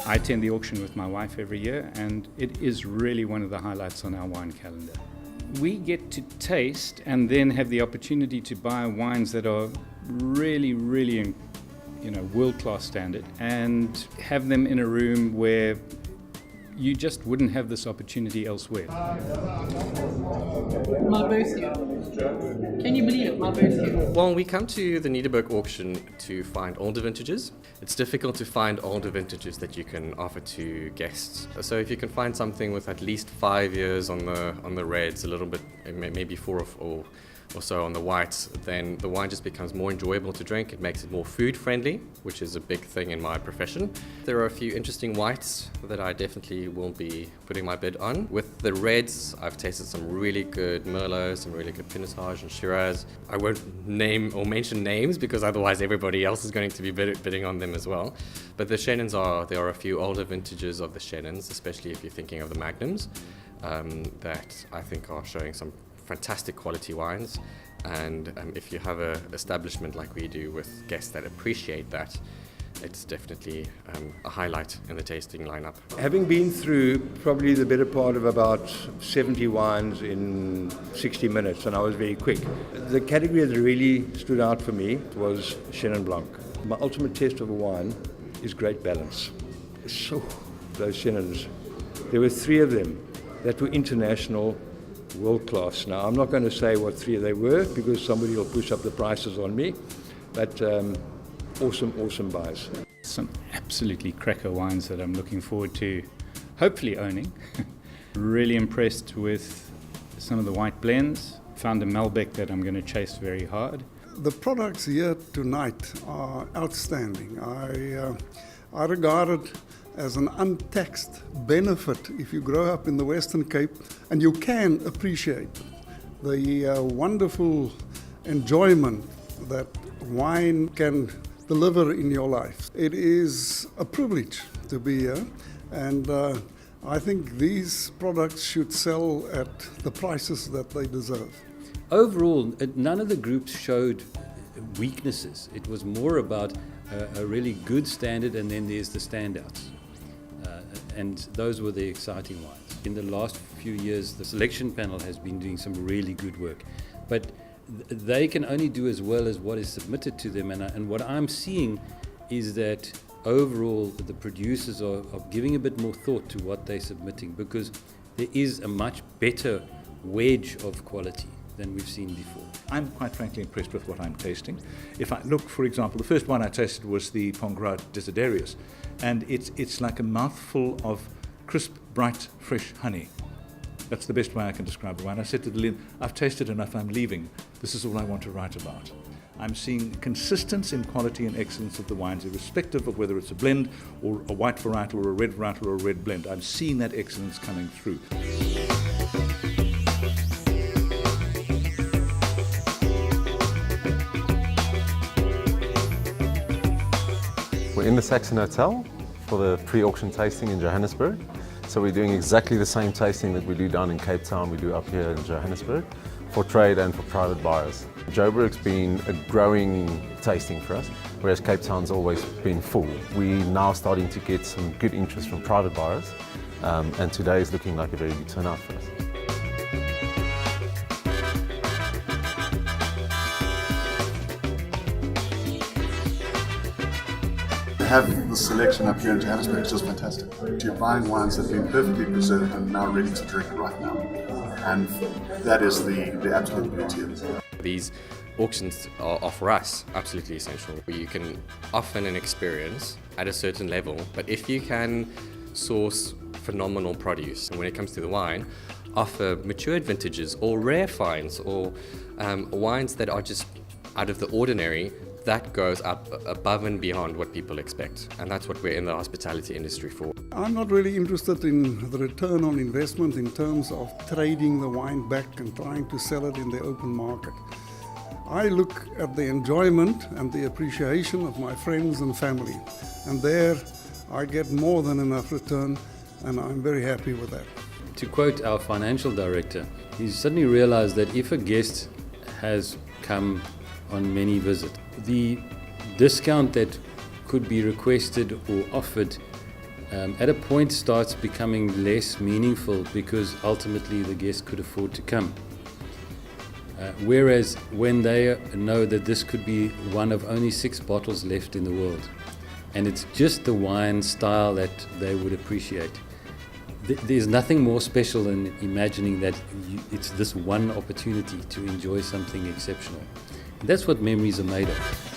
I attend the auction with my wife every year, and it is really one of the highlights on our wine calendar. We get to taste and then have the opportunity to buy wines that are really, really, world-class standard, and have them in a room where you just wouldn't have this opportunity elsewhere. My birthday. Can you believe it? My birthday. Well, we come to the Nederburg Auction to find older vintages. It's difficult to find older vintages that you can offer to guests. So if you can find something with at least 5 years on the reds, a little bit, maybe 4 or so on the whites, then the wine just becomes more enjoyable to drink. It makes it more food friendly, which is a big thing in my profession. There are a few interesting whites that I definitely will be putting my bid on. With the reds, I've tasted some really good Merlot, some really good Pinotage and Shiraz. I won't name or mention names because otherwise everybody else is going to be bidding on them as well. But the Chenin's there are a few older vintages of the Chenin's, especially if you're thinking of the Magnums, that I think are showing some fantastic quality wines, and if you have an establishment like we do with guests that appreciate that, it's definitely a highlight in the tasting lineup. Having been through probably the better part of about 70 wines in 60 minutes, and I was very quick, the category that really stood out for me was Chenin Blanc. My ultimate test of a wine is great balance. So, those Chenins, there were 3 of them that were international, world class. Now, I'm not going to say what 3 they were because somebody will push up the prices on me, but awesome buys. Some absolutely cracker wines that I'm looking forward to hopefully owning. Really impressed with some of the white blends. Found a Malbec that I'm going to chase very hard. The products here tonight are outstanding. I regard it as an untaxed benefit if you grow up in the Western Cape, and you can appreciate the wonderful enjoyment that wine can deliver in your life. It is a privilege to be here, and I think these products should sell at the prices that they deserve. Overall, none of the groups showed weaknesses. It was more about a really good standard, and then there's the standouts. And those were the exciting ones. In the last few years, the selection panel has been doing some really good work, but they can only do as well as what is submitted to them. And what I'm seeing is that overall, the producers are giving a bit more thought to what they're submitting, because there is a much better wedge of quality than we've seen before. I'm quite frankly impressed with what I'm tasting. If I look, for example, the first one I tasted was the Pongrat Desiderius, and it's like a mouthful of crisp, bright, fresh honey. That's the best way I can describe the wine. I said to the Lynn, I've tasted enough, I'm leaving. This is all I want to write about. I'm seeing consistency in quality and excellence of the wines, irrespective of whether it's a blend or a white varietal or a red varietal or a red blend. I'm seeing that excellence coming through. We're in the Saxon Hotel for the pre-auction tasting in Johannesburg. So we're doing exactly the same tasting that we do down in Cape Town, we do up here in Johannesburg, for trade and for private buyers. Joburg's been a growing tasting for us, whereas Cape Town's always been full. We're now starting to get some good interest from private buyers, and today is looking like a very good turnout for us. To have the selection up here in Johannesburg is just fantastic. You're buying wines that have been perfectly preserved and now ready to drink right now. And that is the absolute beauty of it. These auctions are for us absolutely essential. You can offer an experience at a certain level, but if you can source phenomenal produce, and when it comes to the wine, offer matured vintages or rare finds or wines that are just out of the ordinary, that goes up above and beyond what people expect. And that's what we're in the hospitality industry for. I'm not really interested in the return on investment in terms of trading the wine back and trying to sell it in the open market. I look at the enjoyment and the appreciation of my friends and family, and there I get more than enough return, and I'm very happy with that. To quote our financial director, he's suddenly realized that if a guest has come on many visits, the discount that could be requested or offered at a point starts becoming less meaningful because ultimately the guest could afford to come. Whereas when they know that this could be one of only 6 bottles left in the world, and it's just the wine style that they would appreciate, there's nothing more special than imagining that it's this one opportunity to enjoy something exceptional. And that's what memories are made of.